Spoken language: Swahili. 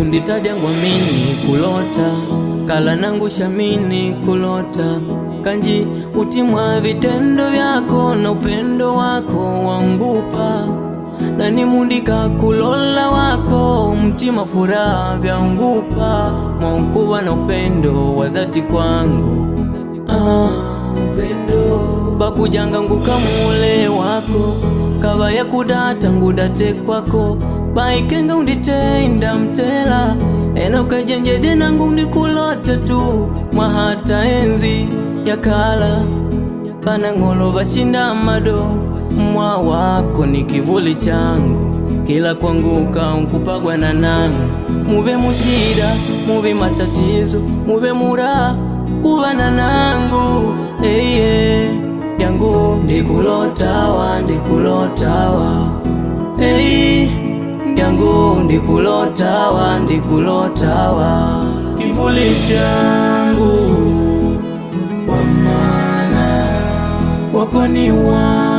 unditaja ngwamini kulota kala nangu shamini kulota kanji utimwa vitendo vyako na upendo wako wangupa nani mundika kulola wako mtima furaha vyangupa mwankuwa na upendo wazati kwangu upendo bakujanga nguka mule wako kava ya kudata ngudate kwako baikenga unditenda mtela ena ukajenjede nangu ndikulota tu mwahata enzi ya kala pana ngolo vashinda mado mwa wako ni kivuli changu kila kwanguka unkupagwa na nangu muve mushida muve matatizo muve mura kuvana nangu yangu ndikulotawa yangu ndikulotawa kivuli changu wa maana wako ni wa